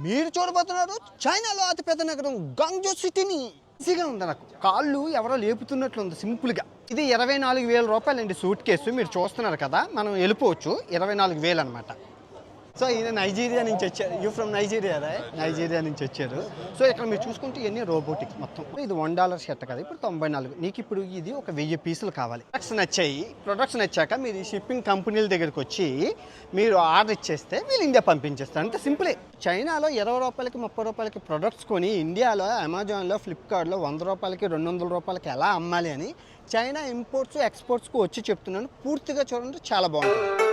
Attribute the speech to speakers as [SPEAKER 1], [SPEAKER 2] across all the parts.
[SPEAKER 1] మీరు చూడబోతున్నారు చైనాలో అతిపెద్ద నగరం గాంగ్జో సిటీని. ఈజీగా ఉంది, నాకు కాళ్ళు ఎవరో లేపుతున్నట్లు ఉంది సింపుల్గా. ఇది 24,000 రూపాయలండి సూట్ కేసు. మీరు చూస్తున్నారు కదా, మనం వెళ్ళిపోవచ్చు. 24,000 అనమాట. సో ఈయన నైజీరియా నుంచి వచ్చారు. యూ ఫ్రమ్ నైజీరియా రా? నైజీరియా నుంచి వచ్చారు. సో ఇక్కడ మీరు చూసుకుంటే ఇవన్నీ రోబోటిక్స్ మొత్తం. ఇది $1 షర్ట్ కదా, ఇప్పుడు 94. నీకు ఇప్పుడు ఇది ఒక 1000 పీసులు కావాలి. ప్రొడక్ట్స్ నచ్చాయి. ప్రొడక్ట్స్ నచ్చాక మీరు షిప్పింగ్ కంపెనీల దగ్గరికి వచ్చి మీరు ఆర్డర్ ఇచ్చేస్తే వీళ్ళు ఇండియా పంపించేస్తారు. అంతే సింపులే. చైనాలో 20 రూపాయలకి 30 రూపాయలకి ప్రొడక్ట్స్ కొని ఇండియాలో అమెజాన్లో ఫ్లిప్కార్ట్లో 100 రూపాయలకి 200 రూపాయలకి ఎలా అమ్మాలి అని చైనా ఇంపోర్ట్స్ ఎక్స్పోర్ట్స్కి వచ్చి చెప్తున్నాను. పూర్తిగా చూడండి, చాలా బాగుంటుంది.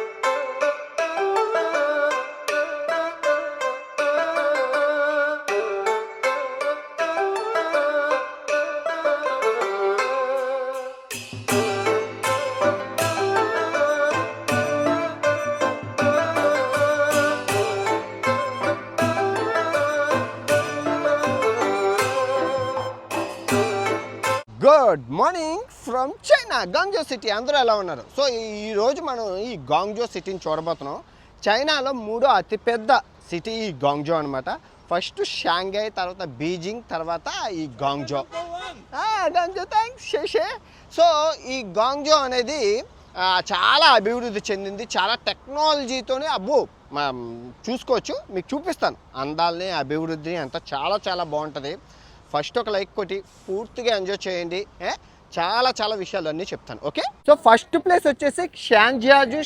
[SPEAKER 1] Good morning from China, Guangzhou city. అందరూ ఎలా ఉన్నారు? సో ఈరోజు మనం ఈ గాంగ్జో సిటీని చూడబోతున్నాం. చైనాలో 3వ అతిపెద్ద సిటీ ఈ గాంగ్జో అనమాట. ఫస్ట్ షాంఘై, తర్వాత బీజింగ్, తర్వాత ఈ గాంగ్జో. గాంగ్జో థ్యాంక్స్ శేషే. సో ఈ గాంగ్జో అనేది చాలా అభివృద్ధి చెందింది. చాలా టెక్నాలజీతోనే చూసుకోవచ్చు. మీకు చూపిస్తాను అందాలని, అభివృద్ధిని అంతా. చాలా చాలా బాగుంటుంది. ఫస్ట్ ఒక లైక్ కొట్టి పూర్తిగా ఎంజాయ్ చేయండి. చాలా చాలా విషయాలు అన్నీ చెప్తాను. ఓకే, సో ఫస్ట్ ప్లేస్ వచ్చేసి షాంజియాజు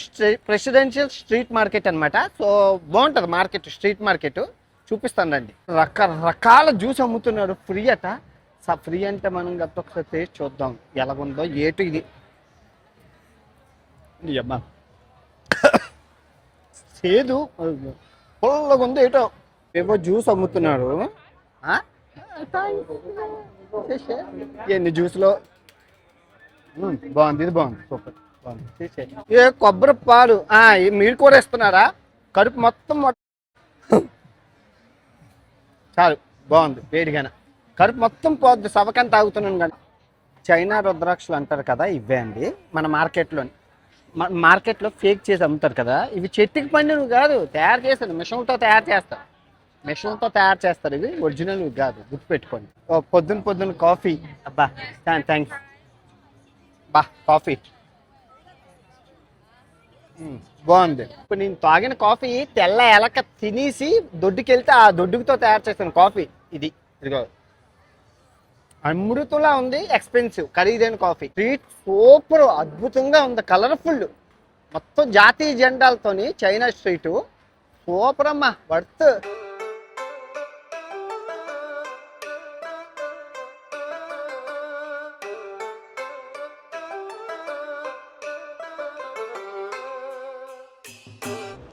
[SPEAKER 1] ప్రెసిడెన్షియల్ స్ట్రీట్ మార్కెట్ అనమాట. సో బాగుంటుంది మార్కెట్, స్ట్రీట్ మార్కెట్. చూపిస్తాను రండి. రకరకాల జ్యూస్ అమ్ముతున్నారు. ఫ్రీ అట. ఫ్రీ అంటే మనం గత ఒకసారి టేస్ట్ చూద్దాం ఎలాగుందో. ఏటు ఇది అమ్మా సేదు పొల్లగా ఉంది. ఏటో ఏవో జ్యూస్ అమ్ముతున్నారు. ఎన్ని జ్యూస్లో బాగుంది. ఇది బాగుంది, సూపర్ బాగుంది. ఏ కొబ్బరి పాలు మీరు కూడా ఇస్తున్నారా? కడుపు మొత్తం చాలు, బాగుంది. వేడిగానే కడుపు మొత్తం పోద్ది. సవకని తాగుతున్నాను. కానీ చైనా రుద్రాక్షలు అంటారు కదా, ఇవే అండి. మన మార్కెట్లో ఫేక్ చేసి అమ్ముతారు కదా, ఇవి చెట్టుకి పండినవి కాదు, తయారు చేస్తారు. మిషన్తో తయారు చేస్తారు. ఇవి ఒరిజినల్ కాదు, గుర్తుపెట్టుకోండి. పొద్దున కాఫీ. అబ్బా థ్యాంక్స్ బా. కాఫీ బాగుంది. ఇప్పుడు నేను తాగిన కాఫీ తెల్ల ఎలక తినేసి దొడ్డుకెళ్తే ఆ దొడ్డుతో తయారు చేస్తాను కాఫీ. ఇదిగో అమృతంలా ఉంది. ఎక్స్పెన్సివ్, ఖరీదైన కాఫీ. స్ట్రీట్ సూపర్, అద్భుతంగా ఉంది. కలర్ఫుల్, మొత్తం జాతీయ జెండాలతోని చైనా స్ట్రీట్. సూపర్ అమ్మా, వర్త్.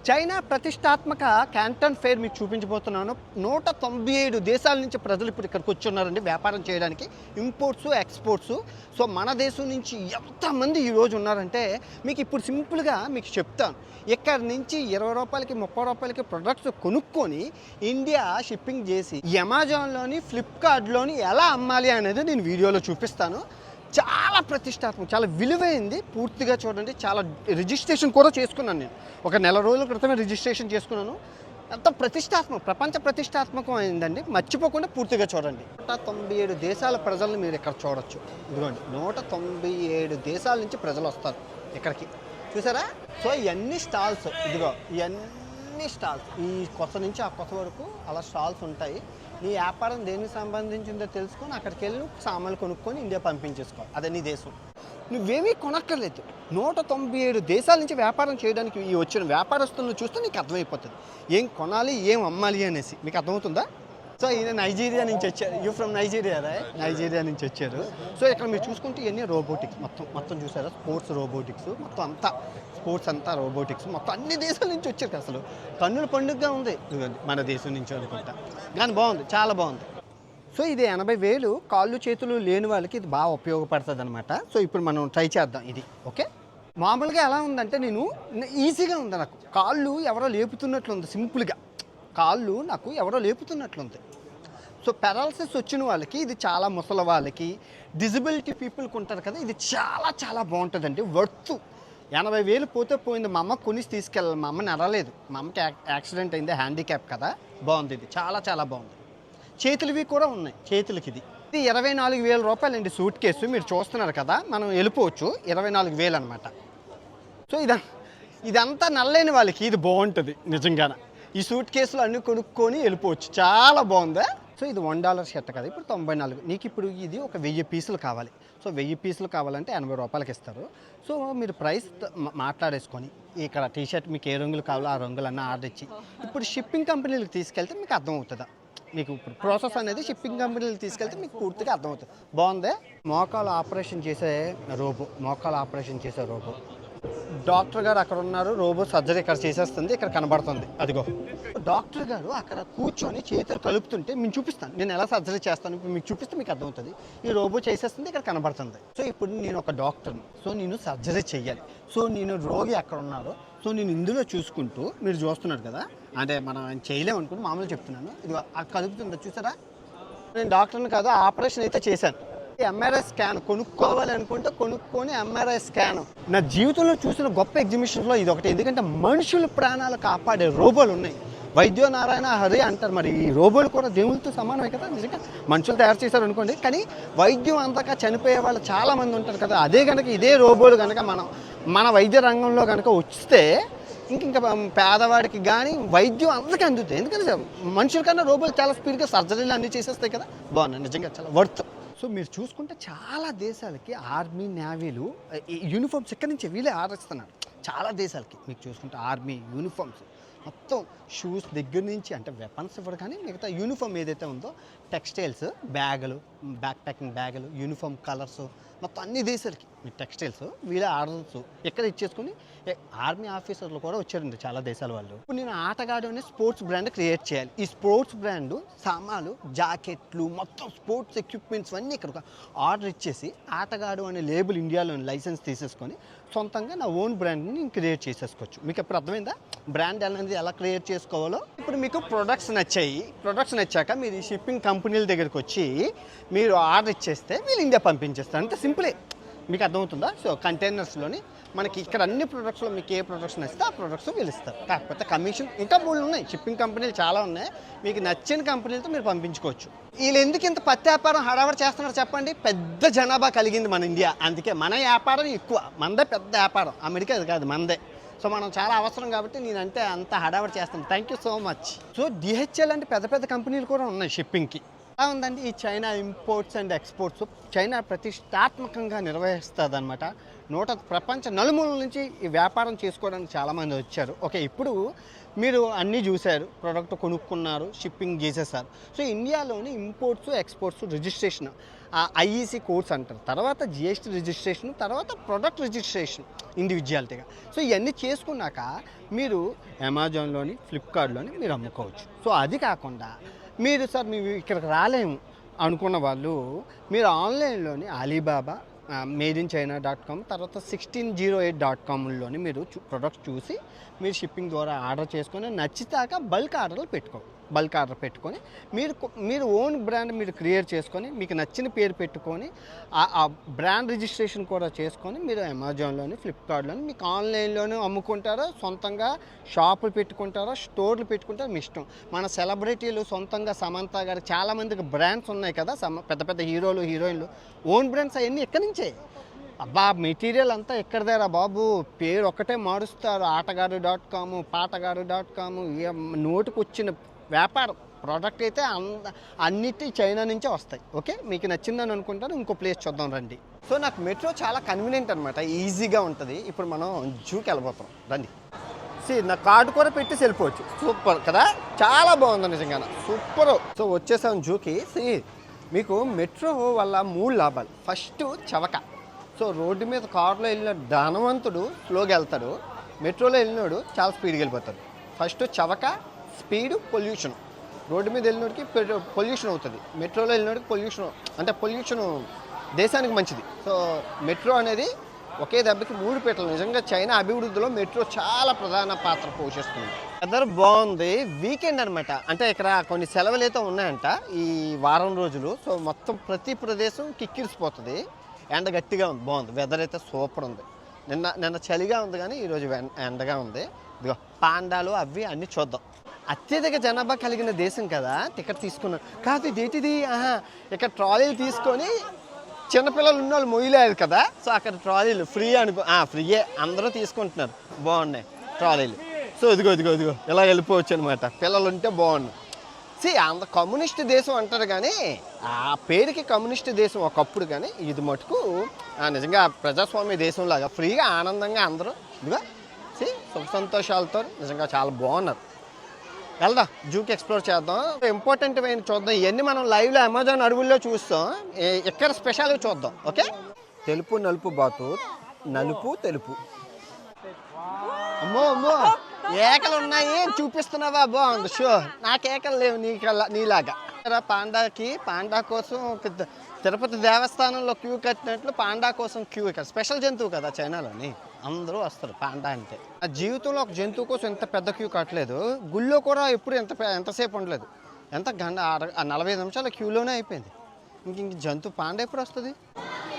[SPEAKER 1] చైనా ప్రతిష్టాత్మక క్యాంటన్ ఫెయిర్ మీకు చూపించబోతున్నాను. 197 దేశాల నుంచి ప్రజలు ఇప్పుడు ఇక్కడికి వచ్చి ఉన్నారండి వ్యాపారం చేయడానికి, ఇంపోర్ట్స్ ఎక్స్పోర్ట్స్. సో మన దేశం నుంచి ఎంతమంది ఈరోజు ఉన్నారంటే మీకు ఇప్పుడు సింపుల్గా మీకు చెప్తాను. ఇక్కడ నుంచి 20 రూపాయలకి 30 రూపాయలకి ప్రొడక్ట్స్ కొనుక్కొని ఇండియా షిప్పింగ్ చేసి అమెజాన్లోని ఫ్లిప్కార్ట్లోని ఎలా అమ్మాలి అనేది నేను వీడియోలో చూపిస్తాను. చాలా ప్రతిష్టాత్మకం, చాలా విలువైంది. పూర్తిగా చూడండి. చాలా రిజిస్ట్రేషన్ కూడా చేసుకున్నాను నేను. ఒక నెల రోజుల క్రితమే రిజిస్ట్రేషన్ చేసుకున్నాను. అంత ప్రపంచ ప్రతిష్టాత్మకం అయిందండి. మర్చిపోకుండా పూర్తిగా చూడండి. 197 దేశాల ప్రజలను మీరు ఇక్కడ చూడొచ్చు. ఇదిగోండి, 197 దేశాల నుంచి ప్రజలు వస్తారు ఇక్కడికి, చూసారా? సో ఇవన్నీ స్టాల్స్. ఇదిగో ఇవన్నీ స్టాల్స్. ఈ కొత్త నుంచి ఆ కొత్త వరకు అలా స్టాల్స్ ఉంటాయి. నీ వ్యాపారం దేనికి సంబంధించిందో తెలుసుకొని అక్కడికి వెళ్ళి సామాన్లు కొనుక్కొని ఇండియా పంపించేసుకోవాలి. అదే నీ దేశం. నువ్వేమీ కొనక్కర్లేదు. 197 దేశాల నుంచి వ్యాపారం చేయడానికి ఈ వచ్చిన వ్యాపారస్తులను చూస్తే నీకు అర్థమైపోతుంది ఏం కొనాలి, ఏం అమ్మాలి అనేసి. మీకు అర్థమవుతుందా? సో ఈయన నైజీరియా నుంచి వచ్చారు. యూ ఫ్రమ్ నైజీరియా రా? నైజీరియా నుంచి వచ్చారు. సో ఇక్కడ మీరు చూసుకుంటే ఇవన్నీ రోబోటిక్స్ మొత్తం చూసారా? స్పోర్ట్స్ రోబోటిక్స్ మొత్తం అంతా, స్పోర్ట్స్ అంతా రోబోటిక్స్ మొత్తం. అన్ని దేశాల నుంచి వచ్చారు. అసలు కన్నుల పండుగగా ఉంది మన దేశం నుంచి అనుకుంటా. కానీ బాగుంది, చాలా బాగుంది. సో ఇది 80,000 కాళ్ళు చేతులు లేని వాళ్ళకి ఇది బాగా ఉపయోగపడుతుంది అనమాట. సో ఇప్పుడు మనం ట్రై చేద్దాం ఇది. ఓకే, మామూలుగా ఎలా ఉందంటే నేను ఈజీగా ఉంది. నాకు కాళ్ళు ఎవరో లేపుతున్నట్లుంది. సింపుల్గా కాళ్ళు నాకు ఎవరో లేపుతున్నట్లుంది. సో పెరాలసిస్ వచ్చిన వాళ్ళకి ఇది చాలా, ముసలి వాళ్ళకి, డిజబిలిటీ పీపుల్కి ఉంటారు కదా, ఇది చాలా చాలా బాగుంటుందండి. వర్త్ 80,000 పోతే పోయింది. మా అమ్మ కొనిసి తీసుకెళ్ళాలి. మా అమ్మ నడలేదు. మా అమ్మకి యాక్సిడెంట్ అయింది, హ్యాండిక్యాప్ కదా. బాగుంది, ఇది చాలా చాలా బాగుంది. చేతులవి కూడా ఉన్నాయి, చేతులకి ఇది 24,000 రూపాయలండి సూట్ కేసు. మీరు చూస్తున్నారు కదా, మనం వెళ్ళిపోవచ్చు. 24,000 అనమాట. సో ఇదంతా నల్లేని వాళ్ళకి ఇది బాగుంటుంది నిజంగానే. ఈ సూట్ కేసులు అన్నీ కొనుక్కొని వెళ్ళిపోవచ్చు. చాలా బాగుందా. సో ఇది $1 షర్ట్ కదా, ఇప్పుడు 94. నీకు ఇప్పుడు ఇది ఒక 1000 పీసులు కావాలి. సో 1000 పీసులు కావాలంటే 80 రూపాయలకి ఇస్తారు. సో మీరు ప్రైస్ మాట్లాడేసుకొని ఇక్కడ టీషర్ట్ మీకు ఏ రంగులు కావాలో ఆ రంగులన్నీ ఆర్డర్ ఇచ్చి ఇప్పుడు షిప్పింగ్ కంపెనీలకు తీసుకెళ్తే మీకు అర్థమవుతుందా. మీకు ఇప్పుడు ప్రాసెస్ అనేది షిప్పింగ్ కంపెనీలకు తీసుకెళ్తే మీకు పూర్తిగా అర్థమవుతుంది. బాగుందే. మోకాలు ఆపరేషన్ చేసే రోబో. డాక్టర్ గారు అక్కడ ఉన్నారు, రోబో సర్జరీ ఇక్కడ చేసేస్తుంది, ఇక్కడ కనబడుతుంది. అదిగో డాక్టర్ గారు అక్కడ కూర్చొని చేతులు కలుపుతుంటే నేను చూపిస్తాను, నేను ఎలా సర్జరీ చేస్తాను ఇప్పుడు మీకు చూపిస్తే మీకు అర్థమవుతుంది. ఈ రోబో చేసేస్తుంది, ఇక్కడ కనబడుతుంది. సో ఇప్పుడు నేను ఒక డాక్టర్ని, సో నేను సర్జరీ చెయ్యాలి. సో నేను రోగి అక్కడ ఉన్నారు, సో నేను ఇందులో చూసుకుంటూ మీరు చూస్తున్నారు కదా, అంటే మనం చేయలేము అనుకుంటూ మామూలుగా చెప్తున్నాను. ఇది కలుపుతుందో చూసారా. నేను డాక్టర్ని కాదు, ఆపరేషన్ అయితే చేశాను. ఎంఆర్ఐ స్కాన్ కొనుక్కోవాలి అనుకుంటే కొనుక్కొని ఎంఆర్ఐ స్కాన్ నా జీవితంలో చూసిన గొప్ప ఎగ్జిబిషన్లో ఇది ఒకటి. ఎందుకంటే మనుషుల ప్రాణాలు కాపాడే రోబోలు ఉన్నాయి. వైద్యో నారాయణ హరి అంటారు. మరి ఈ రోబోలు కూడా దేవులతో సమానమే కదా. నిజంగా మనుషులు తయారు చేశారు అనుకోండి, కానీ వైద్యం అంతగా చనిపోయే వాళ్ళు చాలామంది ఉంటారు కదా. అదే కనుక ఇదే రోబోలు కనుక మన వైద్య రంగంలో కనుక వస్తే ఇంకా పేదవాడికి కానీ వైద్యం అందరికీ అందుతుంది. ఎందుకంటే మనుషుల కన్నా రోబోలు చాలా స్పీడ్గా సర్జరీలు అన్నీ చేసేస్తాయి కదా. బాగున్నాయి నిజంగా, చాలా వర్త్. సో మీరు చూసుకుంటే చాలా దేశాలకి ఆర్మీ నేవీలు యూనిఫామ్స్ ఎక్కడి నుంచి వీళ్ళే ఆర్డర్ ఇస్తున్నారు. చాలా దేశాలకి మీకు చూసుకుంటే ఆర్మీ యూనిఫామ్స్ మొత్తం షూస్ దగ్గర నుంచి, అంటే వెపన్స్ ఇవ్వరు కానీ మిగతా యూనిఫామ్ ఏదైతే ఉందో టెక్స్టైల్స్, బ్యాగులు, బ్యాక్ ప్యాకింగ్ బ్యాగులు, యూనిఫామ్ కలర్స్ మొత్తం అన్ని దేశాలకి మీ టెక్స్టైల్స్ వీళ్ళే ఆర్డర్స్ ఎక్కడ ఇచ్చేసుకుని ఆర్మీ ఆఫీసర్లు కూడా వచ్చారండి చాలా దేశాల వాళ్ళు. ఇప్పుడు నేను ఆటగాడు అనే స్పోర్ట్స్ బ్రాండ్ క్రియేట్ చేయాలి. ఈ స్పోర్ట్స్ బ్రాండ్ సామాన్లు, జాకెట్లు, మొత్తం స్పోర్ట్స్ ఎక్విప్మెంట్స్ అన్నీ ఇక్కడ ఆర్డర్ ఇచ్చేసి ఆటగాడు అనే లేబుల్ ఇండియాలోని లైసెన్స్ తీసేసుకొని సొంతంగా నా ఓన్ బ్రాండ్ని నేను క్రియేట్ చేసేసుకోవచ్చు. మీకు ఇప్పుడు అర్థమైందా బ్రాండ్ అనేది ఎలా క్రియేట్ చేసుకోవాలో. ఇప్పుడు మీకు ప్రొడక్ట్స్ నచ్చాక మీరు ఈ షిప్పింగ్ కంపెనీల దగ్గరికి వచ్చి మీరు ఆర్డర్ ఇచ్చేస్తే వీళ్ళు ఇండియా పంపించేస్తారు. అంతే సింపులే. మీకు అర్థమవుతుందా. సో కంటైనర్స్లోని మనకి ఇక్కడ అన్ని ప్రొడక్ట్స్లో మీకు ఏ ప్రొడక్ట్స్ నచ్చితే ఆ ప్రొడక్ట్స్ వీళ్ళు ఇస్తారు. కాకపోతే కమిషన్ ఇంకా 3 ఉన్నాయి. షిప్పింగ్ కంపెనీలు చాలా ఉన్నాయి. మీకు నచ్చిన కంపెనీలతో మీరు పంపించుకోవచ్చు. వీళ్ళు ఎందుకు ఇంత పత్తి వ్యాపారం హడావడి చేస్తున్నారు చెప్పండి. పెద్ద జనాభా కలిగింది మన ఇండియా, అందుకే మన వ్యాపారం ఎక్కువ. మనదే పెద్ద వ్యాపారం, అమెరికా అది కాదు, మనదే. సో మనం చాలా అవసరం కాబట్టి నేనంటే అంత హడావడి చేస్తాను. Thank you so much. So DHL అంటే పెద్ద పెద్ద కంపెనీలు కూడా ఉన్నాయి షిప్పింగ్కి. ఎలా ఉందండి ఈ China imports and exports. China ప్రతిష్టాత్మకంగా నిర్వహిస్తుంది అనమాట. ప్రపంచ నలుమూలల నుంచి ఈ వ్యాపారం చేసుకోవడానికి చాలామంది వచ్చారు. ఓకే, ఇప్పుడు మీరు అన్నీ చూశారు, ప్రోడక్ట్ కొనుక్కున్నారు, షిప్పింగ్ చేసేసారు. సో ఇండియాలోని imports exports registration IEC codes అంటారు, తర్వాత GST రిజిస్ట్రేషన్, తర్వాత ప్రొడక్ట్ రిజిస్ట్రేషన్ ఇండివిజువాలిటీగా. సో ఇవన్నీ చేసుకున్నాక మీరు అమెజాన్లోని, ఫ్లిప్కార్ట్లోని మీరు అమ్ముకోవచ్చు. సో అది కాకుండా మీరు సార్ మేము ఇక్కడికి రాలేము అనుకున్న వాళ్ళు మీరు ఆన్లైన్లోని అలీబాబా, madeinchina.com, తర్వాత 1608.comలోని మీరు ప్రొడక్ట్స్ చూసి మీరు షిప్పింగ్ ద్వారా ఆర్డర్ చేసుకొని నచ్చితాక బల్క్ ఆర్డర్ పెట్టుకొని మీరు ఓన్ బ్రాండ్ మీరు క్రియేట్ చేసుకొని మీకు నచ్చిన పేరు పెట్టుకొని ఆ బ్రాండ్ రిజిస్ట్రేషన్ కూడా చేసుకొని మీరు అమెజాన్లోని, ఫ్లిప్కార్ట్లోని మీకు ఆన్లైన్లోనే అమ్ముకుంటారో, సొంతంగా షాపులు పెట్టుకుంటారో, స్టోర్లు పెట్టుకుంటారో మీ ఇష్టం. మన సెలబ్రిటీలు సొంతంగా సమంత గారు చాలామందికి బ్రాండ్స్ ఉన్నాయి కదా, పెద్ద పెద్ద హీరోలు, హీరోయిన్లు ఓన్ బ్రాండ్స్ అవన్నీ ఎక్కడి నుంచే. అబ్బా మెటీరియల్ అంతా ఎక్కడిదేరా బాబు, పేరు ఒక్కటే మారుస్తారు. ఆటగాడు.com, పాటగాడు.com, నోటికి వచ్చిన వ్యాపారం. ప్రోడక్ట్ అయితే అన్నిటి చైనా నుంచే వస్తాయి. ఓకే, మీకు నచ్చిందని అనుకుంటాను. ఇంకో ప్లేస్ చూద్దాం రండి. సో నాకు మెట్రో చాలా కన్వీనియంట్ అనమాట, ఈజీగా ఉంటుంది. ఇప్పుడు మనం జూకి వెళ్ళిపోతాం రండి. నా కార్డు కూడా పెట్టి వెళ్ళిపోవచ్చు. సూపర్ కదా, చాలా బాగుంది నిజంగా, సూపర్. సో వచ్చేసాం జూకి. మీకు మెట్రో వల్ల 3 లాభాలు. ఫస్ట్ చవక. సో రోడ్డు మీద కారులో వెళ్ళిన ధనవంతుడు స్లోగా వెళ్తాడు, మెట్రోలో వెళ్ళినోడు చాలా స్పీడ్గా వెళ్ళిపోతాడు. ఫస్ట్ చవక, స్పీడు, పొల్యూషన్. రోడ్డు మీద వెళ్ళినోడికి పొల్యూషన్ అవుతుంది, మెట్రోలో వెళ్ళినోడికి పొల్యూషన్ దేశానికి మంచిది. సో మెట్రో అనేది ఒకే దెబ్బకి 3 పీటలు. నిజంగా చైనా అభివృద్ధిలో మెట్రో చాలా ప్రధాన పాత్ర పోషిస్తుంది. వెదర్ బాగుంది, వీకెండ్ అనమాట. అంటే ఇక్కడ కొన్ని సెలవులు అయితే ఉన్నాయంట ఈ వారం రోజులు. సో మొత్తం ప్రతి ప్రదేశం కిక్కిరిసిపోతుంది, ఎండ గట్టిగా ఉంది, బాగుంది. వెదర్ అయితే సూపర్ ఉంది. నిన్న నిన్న చలిగా ఉంది కానీ ఈరోజు ఎండగా ఉంది. ఇదిగో పాండాలు అవి అన్నీ చూద్దాం. అత్యధిక జనాభా కలిగిన దేశం కదా, టికెట్ తీసుకున్నాను కాదు ఇదేంటిది. ఇక్కడ ట్రాలీలు తీసుకొని చిన్నపిల్లలు ఉన్న వాళ్ళు మొయ్యలేదు కదా, సో అక్కడ ట్రాలీలు ఫ్రీ అనుకో, ఫ్రీయే అందరూ తీసుకుంటున్నారు. బాగున్నాయి ట్రాలీలు. సో ఇదిగో ఇదిగో ఇదిగో ఇలా వెళ్ళిపోవచ్చు అనమాట. పిల్లలు ఉంటే బాగున్నాయి. అంత కమ్యూనిస్ట్ దేశం అంటారు కానీ ఆ పేరుకి కమ్యూనిస్ట్ దేశం ఒకప్పుడు, కానీ ఇది మటుకు నిజంగా ప్రజాస్వామ్య దేశంలాగా ఫ్రీగా ఆనందంగా అందరూ ఇదిగో సుఖ సంతోషాలతో నిజంగా చాలా బాగున్నారు. వెళ్దాం జూకి ఎక్స్ప్లోర్ చేద్దాం. ఇంపార్టెంట్ అయిన చూద్దాం. ఇవన్నీ మనం లైవ్లో అమెజాన్ అడవుల్లో చూస్తాం. ఇక్కడ స్పెషల్ చూద్దాం. ఓకే, తెలుపు నలుపు బాతు, నలుపు తెలుపు. అమ్మో అమ్మో ఏకలు ఉన్నాయి చూపిస్తున్నావా? బాగుంది. షో నాకు ఏకలు లేవు నీలాగా. పాండా కోసం తిరుపతి దేవస్థానంలో క్యూ కట్టినట్లు పాండా కోసం క్యూ. ఇక్కడ స్పెషల్ జంతువు కదా చైనాలోని, అందరూ వస్తారు పాండా అంటే. ఆ జీవితంలో ఒక జంతువు కోసం ఎంత పెద్ద క్యూ కట్టలేదు. గుళ్ళో కూడా ఎప్పుడు ఎంతసేపు ఉండలేదు. ఎంత 45 నిమిషాల క్యూలోనే అయిపోయింది. ఇంక జంతువు పాండా ఎప్పుడు వస్తుంది?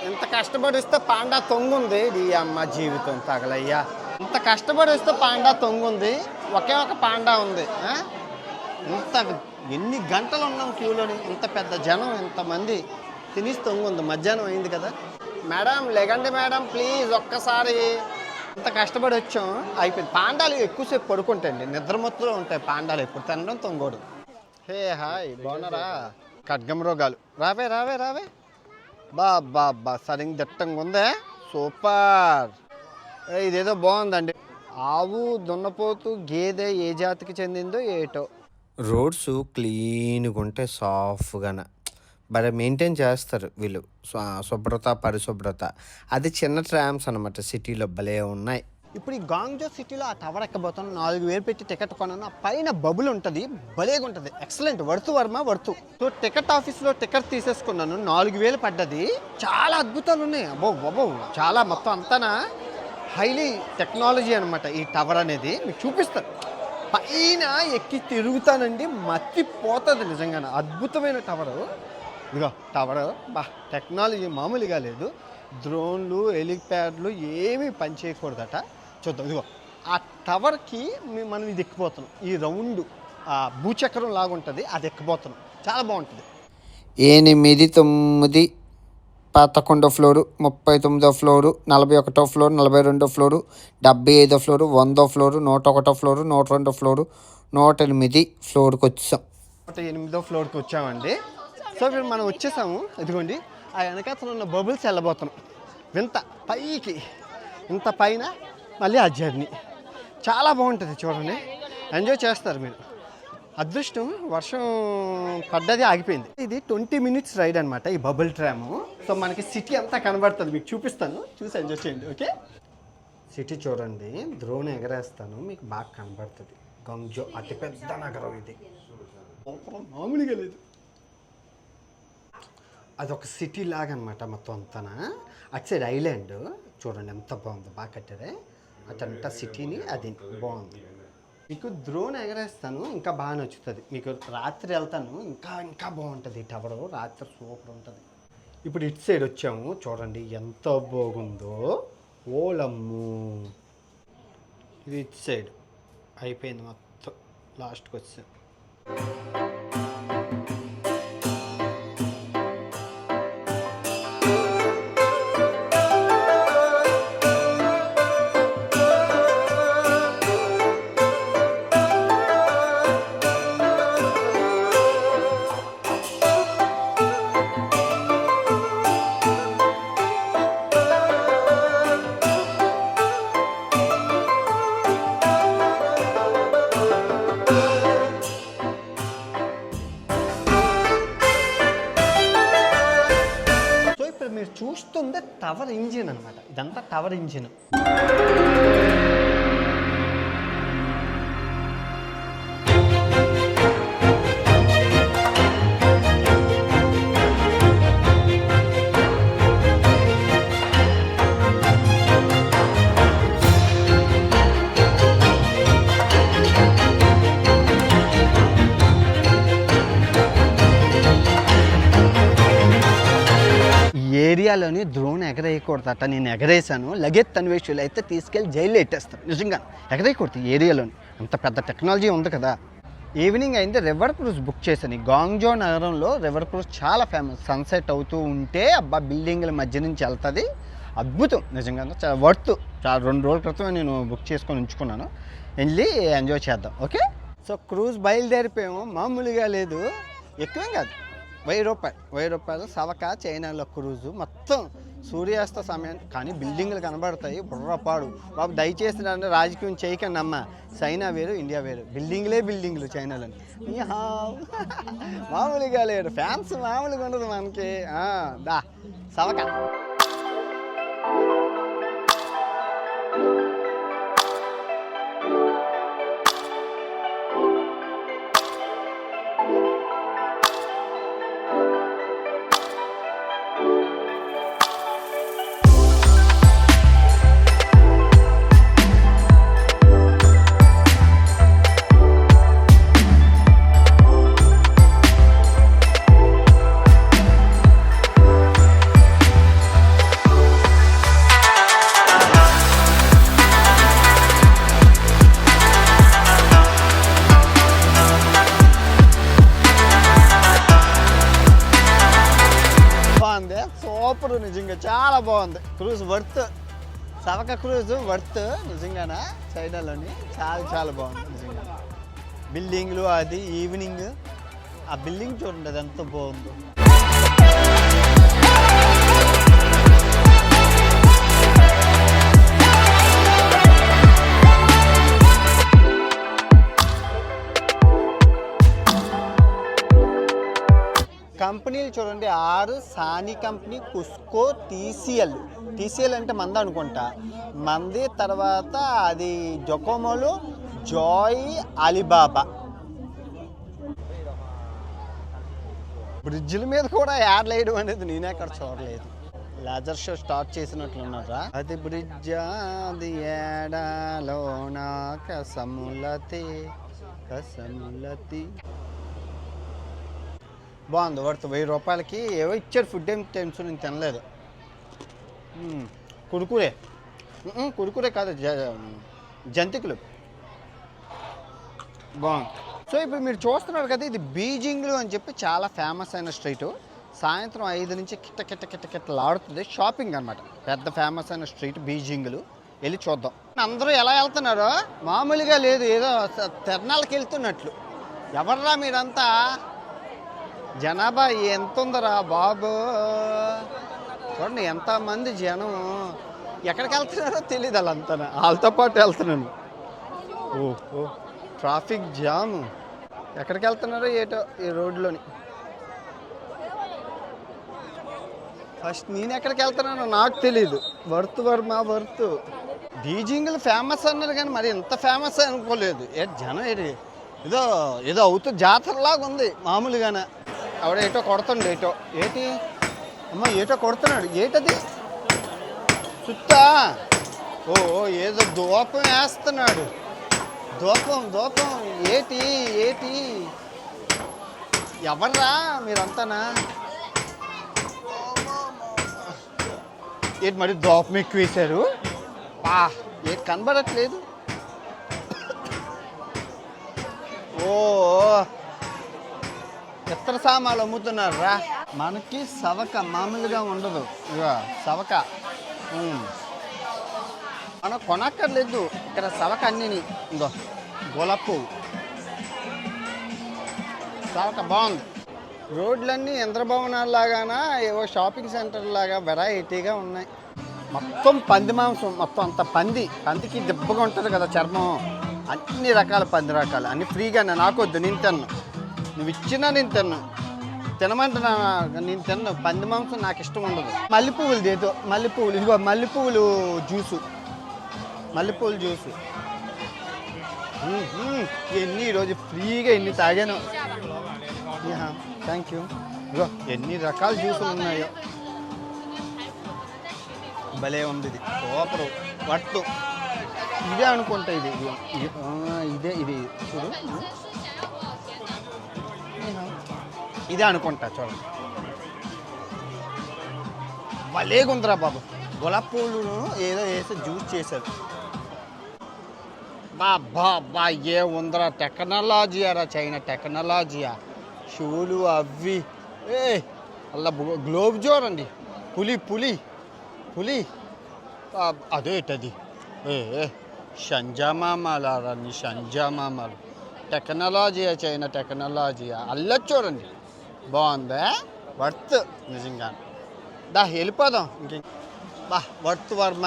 [SPEAKER 1] ఎంత కష్టపడి వస్తే పాండా తొంగుంది. ఈ అమ్మ జీవితం తగలయ్యా. ఇంత కష్టపడి వస్తే పాండా తొంగుంది. ఒకే ఒక పాండా ఉంది. ఎన్ని గంటలు ఉన్నాం క్యూలోని, ఇంత పెద్ద జనం, ఇంతమంది తినేసి తొంగుంది. మధ్యాహ్నం అయింది కదా. మేడం లెగండి మేడం ప్లీజ్ ఒక్కసారి. ఇంత కష్టపడి వచ్చాం అయిపోయింది. పాండాలు ఎక్కువసేపు పడుకుంటాయండి, నిద్రమత్తులో ఉంటాయి పాండాలు. ఎప్పుడు తినడం తొంగోడు. హే హాయ్ బాగున్నారా? ఖడ్గం రోగాలు రావే రావే రావే. బా సరిగ్గా దట్టంగా ఉందే. సూపర్. ఇదేదో బాగుందండి. ఆవు, దున్నపోతు, గేదె ఏ జాతికి చెందిందో ఏటో. రోడ్స్ క్లీన్గా ఉంటే సాఫ్ట్గాన భలే మెయింటైన్ చేస్తారు వీళ్ళు. శుభ్రత పరిశుభ్రత. అది చిన్న ట్రామ్స్ అనమాట. సిటీలో భలే ఉన్నాయి. ఇప్పుడు ఈ గాంగ్జో సిటీలో ఆ టవర్ ఎక్కబోతాను. 4000 పెట్టి టికెట్ కొన్నాను. ఆ పైన బబుల్ ఉంటుంది, భలేగా ఉంటుంది. ఎక్సలెంట్. వర్తు సో టికెట్ ఆఫీస్లో టికెట్ తీసేసుకున్నాను. 4000 పడ్డది. చాలా అద్భుతాలు ఉన్నాయి. అబ్బో చాలా మొత్తం అంతా హైలీ టెక్నాలజీ అనమాట ఈ టవర్ అనేది. మీకు చూపిస్తాను. పైన ఎక్కి తిరుగుతానండి, మర్చిపోతుంది నిజంగానే. అద్భుతమైన టవరు. ఇదిగో టవర్. టెక్నాలజీ మామూలుగా లేదు. డ్రోన్లు, హెలిప్యాడ్లు ఏమీ పనిచేయకూడదట. చూద్దాం. ఇదిగో ఆ టవర్కి మనం ఇది ఎక్కిపోతున్నాం. ఈ రౌండ్ భూచక్రం లాగా ఉంటుంది, అది ఎక్కిపోతున్నాం. చాలా బాగుంటుంది. 8, 9, 11వ ఫ్లోరు, 39వ ఫ్లోరు, 41వ ఫ్లోరు, 42వ ఫ్లోరు, 75వ ఫ్లోరు, 100వ ఫ్లోరు, 101వ ఫ్లోరు, 102వ ఫ్లోరు, 108 ఫ్లోర్కి వచ్చాం. 108వ ఫ్లోర్కి వచ్చామండి. సో ఇప్పుడు మనం వచ్చేసాము. ఇదిగోండి ఆ వెనకాతలు ఉన్న బబుల్స్ వెళ్ళబోతున్నాం. వింత పైకి, ఇంత పైన మళ్ళీ ఆ జర్నీ చాలా బాగుంటుంది. చూడండి, ఎంజాయ్ చేస్తారు మీరు. అదృష్టం వర్షం పడ్డది, ఆగిపోయింది. ఇది 20 మినిట్స్ రైడ్ అనమాట ఈ బబుల్ ట్రాము. సో మనకి సిటీ అంతా కనబడుతుంది. మీకు చూపిస్తాను, చూసి ఎంజాయ్ చేయండి. ఓకే, సిటీ చూడండి. డ్రోన్ ఎగరేస్తాను, మీకు బాగా కనబడుతుంది. గాంగ్జో అతిపెద్ద నగరం ఇది. మామూలుగా లేదు. అదొక సిటీ లాగా అనమాట మొత్తం అంతా. అటు సైడ్ ఐలాండ్ చూడండి ఎంత బాగుంది, బాగా కట్టారే. అటంతా సిటీని, అది బాగుంది. మీకు డ్రోన్ ఎగరేస్తాను, ఇంకా బాగా నచ్చుతుంది. మీకు రాత్రి వెళ్తాను, ఇంకా బాగుంటుంది. టవర్ రాత్రి సూపర్ ఉంటుంది. ఇప్పుడు ఇటు సైడ్ వచ్చాము, చూడండి ఎంత బాగుందో. ఓలమ్ము. ఇది ఇటు సైడ్ అయిపోయింది మొత్తం. లాస్ట్కి వచ్చాం. మీరు చూస్తుంది టవర్ ఇంజిన్ అనమాట. ఇదంతా టవర్ ఇంజిన్. ఏరియాలోని డ్రోన్ ఎగరేయకూడదట. నేను ఎగరేసాను. లగెత్ అన్వేషులు అయితే తీసుకెళ్ళి జైల్లో పెట్టేస్తారు. నిజంగా ఎగరేయకూడదు ఈ ఏరియాలోని. అంత పెద్ద టెక్నాలజీ ఉంది కదా. ఈవినింగ్ అయింది, రివర్ క్రూజ్ బుక్ చేశాను. గాంగ్జో నగరంలో రివర్ క్రూజ్ చాలా ఫేమస్. సన్సెట్ అవుతూ ఉంటే బిల్డింగ్ల మధ్య నుంచి వెళ్తుంది. అద్భుతం నిజంగా, చాలా వర్త్. చాలా 2 రోజుల క్రితం నేను బుక్ చేసుకొని ఉంచుకున్నాను. వెళ్ళి ఎంజాయ్ చేద్దాం. ఓకే, సో క్రూజ్ బయలుదేరిపోయాము. మామూలుగా లేదు, ఎక్కువేం కాదు, 1000 రూపాయలు. సవక చైనాలో క్రూజు. మొత్తం సూర్యాస్త సమయం కానీ బిల్డింగ్లు కనబడతాయి. బుర్రపాడు బాబు, దయచేసి నన్ను రాజకీయం చేయకండి అమ్మ. చైనా వేరు, ఇండియా వేరు. బిల్డింగ్లు చైనాలోని. మామూలుగా లేడు, ఫ్యాన్స్ మామూలుగా ఉండదు మనకి. దా సవక. సూపర్, నిజంగా చాలా బాగుంది. క్రూజ్ వర్త్, సవక క్రూజ్ వర్త్ నిజంగానా. చైనాలోని చాలా బాగుంది నిజంగా. బిల్డింగ్లు అది ఈవినింగ్, ఆ బిల్డింగ్ చూడండి అది ఎంత బాగుందో. కంపెనీలు చూడండి, 6 సానీ కంపెనీ, కుస్కో, టీసీఎల్ అంటే మంది అనుకుంటా, మంది. తర్వాత అది జొకోమోలు, జాయ్, అలీబాబా. బ్రిడ్జిల మీద కూడా యాడ్లు వేయడం అనేది నేనే అక్కడ చూడలేదు. లేజర్ షో స్టార్ట్ చేసినట్లున్నారా. అది బ్రిడ్జ్ అది ఏడాలోన కసములతి. బాగుంది, వర్త్. 1000 రూపాయలకి ఏవో ఇచ్చారు. ఫుడ్ ఏం టెన్షన్ నేను తినలేదు. కురుకురే కాదు, జంతికలు. బాగుంది. సో ఇప్పుడు మీరు చూస్తున్నారు కదా, ఇది బీజింగ్లు అని చెప్పి చాలా ఫేమస్ అయిన స్ట్రీటు. సాయంత్రం 5 నుంచి కిట్టలాడుతుంది. షాపింగ్ అనమాట. పెద్ద ఫేమస్ అయిన స్ట్రీట్ బీజింగ్లు. వెళ్ళి చూద్దాం. అందరూ ఎలా వెళ్తున్నారో మామూలుగా లేదు, ఏదో తిరణాలకు వెళ్తున్నట్లు. ఎవర్రా మీరంతా? జనాభా ఎంత ఉందరా బాబు, చూడండి ఎంతమంది జనం. ఎక్కడికి వెళ్తున్నారో తెలియదు వాళ్ళంతా. వాళ్ళతో పాటు వెళ్తున్నాను. ఓహో, ట్రాఫిక్ జాము. ఎక్కడికి వెళ్తున్నారో ఏటో ఈ రోడ్లోని. ఫస్ట్ నేను ఎక్కడికి వెళ్తున్నానో నాకు తెలీదు. వర్త్ బీజింగ్లు ఫేమస్ అన్నారు కానీ మరి ఇంత ఫేమస్ అనుకోలేదు. జనం ఏదో అవుతుంది, జాతరలాగా ఉంది మామూలుగానే. ఆవిడ ఏటో కొడుతుండు, ఏటి అమ్మ ఏటో కొడుతున్నాడు. ఏటది చుట్టా? ఓ ఏదో దూపం వేస్తున్నాడు. దూపం ఏటి ఎవర్రా మీరంతానా? ఏంటి మరి దూపం ఎక్కువ వేశారు? ఏంటి కనబడట్లేదు? ఓ ఇతర సామాన్లు అమ్ముతున్నారా. మనకి సవక మామూలుగా ఉండదు. ఇక సవక మనం కొనక్కర్లేదు. ఇక్కడ సవక అన్నీ ఇంకో గులాబీ పువ్వు సవక బాగుంది. రోడ్లన్నీ యంత్రభవనాల్లాగానా ఏవో షాపింగ్ సెంటర్ లాగా వెరైటీగా ఉన్నాయి. మొత్తం పంది మాంసం, మొత్తం అంత పందికి దెబ్బగా ఉంటుంది కదా చర్మం. అన్ని రకాల పంది రకాలు అన్నీ ఫ్రీగానే. నాకొద్దు, నేను తిన్ను. నువ్వు ఇచ్చినా నేను తినమంటున్నా, నేను తిన్ను. పంది మాంసం నాకు ఇష్టం ఉండదు. మల్లెపువ్వులు ఏదో మల్లెపువ్వులు, ఇదిగో మల్లెపువ్వులు జ్యూసు. ఎన్ని ఈరోజు ఫ్రీగా ఎన్ని తాగాను. Thank you. ఇగో ఎన్ని రకాల జ్యూసులు ఉన్నాయో. భలే ఉంది ఇది. సూపర్ పట్టు. ఇదే అనుకుంటా, ఇది చూడు, ఇదే అనుకుంటా. చూడండి భలేగా ఉందిరా బాబు. గులాబీ పూలను ఏదో వేసి జ్యూస్ చేశారు. బా ఏ ఉందిరా, టెక్నాలజీ అరా, చైనా టెక్నాలజీయా. షూలు అవి అలా గ్లోబ్ చూడండి. పులి పులి పులి అదేటది షంజామామాలు నీ షంజామామాలు. టెక్నాలజీయా, చైనా టెక్నాలజీయా. అల్ల చూడండి బాగుందా, వర్త్ నిజంగా. వెళ్ళిపోదాం ఇంక. వర్త్ వర్మ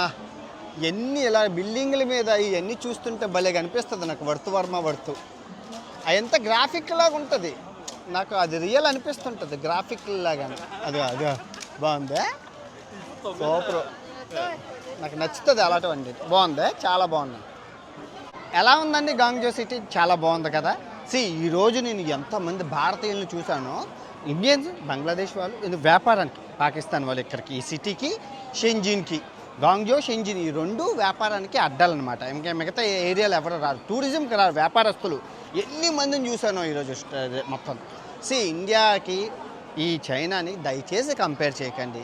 [SPEAKER 1] ఎన్ని ఇలా బిల్డింగ్ల మీద ఇవన్నీ చూస్తుంటే భలే అనిపిస్తుంది నాకు. వర్త్ వర్మ వర్త్ అదంతా గ్రాఫిక్ లాగా ఉంటుంది నాకు, అది రియల్ అనిపిస్తుంటుంది గ్రాఫిక్ లాగా. అది బాగుందా, సూపర్. నాకు నచ్చుతుంది అలాంటివండి. బాగుంది, చాలా బాగుంది. ఎలా ఉందండి గాంగ్జో సిటీ? చాలా బాగుంది కదా. ఈరోజు నేను ఎంతమంది భారతీయులను చూశానో, ఇండియన్స్, బంగ్లాదేశ్ వాళ్ళు వ్యాపారానికి, పాకిస్తాన్ వాళ్ళు ఇక్కడికి ఈ సిటీకి, షెంజిన్కి, గాంగ్జో షెంజిన్ ఈ రెండు వ్యాపారానికి అడ్డాలన్నమాట. ఇంకా మిగతా ఏరియాలు ఎవరు రారు, టూరిజంకి రారు, వ్యాపారస్తులు ఎన్ని మందిని చూశానో ఈరోజు మొత్తం. ఇండియాకి ఈ చైనాని దయచేసి కంపేర్ చేయకండి.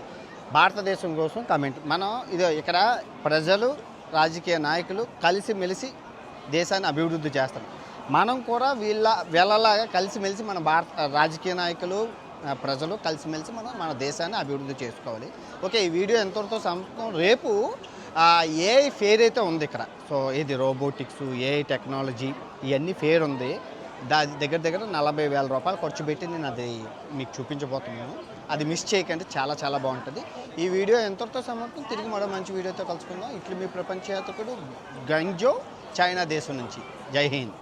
[SPEAKER 1] భారతదేశం కోసం కమెంట్. మనం ఇక్కడ ప్రజలు, రాజకీయ నాయకులు కలిసిమెలిసి దేశాన్ని అభివృద్ధి చేస్తాం. మనం కూడా వీళ్ళలాగా కలిసిమెలిసి మన రాజకీయ నాయకులు, ప్రజలు కలిసిమెలిసి మన దేశాన్ని అభివృద్ధి చేసుకోవాలి. ఓకే, ఈ వీడియో ఎంతవరకు సంబంధం. రేపు ఏఐ ఫేర్ అయితే ఉంది ఇక్కడ. ఇది రోబోటిక్స్, ఏఐ టెక్నాలజీ ఇవన్నీ ఫేర్ ఉంది. దగ్గర 40,000 రూపాయలు ఖర్చు పెట్టి నేను అది మీకు చూపించబోతున్నాను. అది మిస్ చేయకండి, చాలా చాలా బాగుంటుంది. ఈ వీడియో ఎంతవరకు సమర్థం. తిరిగి మరో మంచి వీడియోతో కలుసుకుందాం. ఇట్లు మీ ప్రపంచ యాత్రికుడు గాంగ్జో, చైనా దేశం నుంచి. జై హింద్.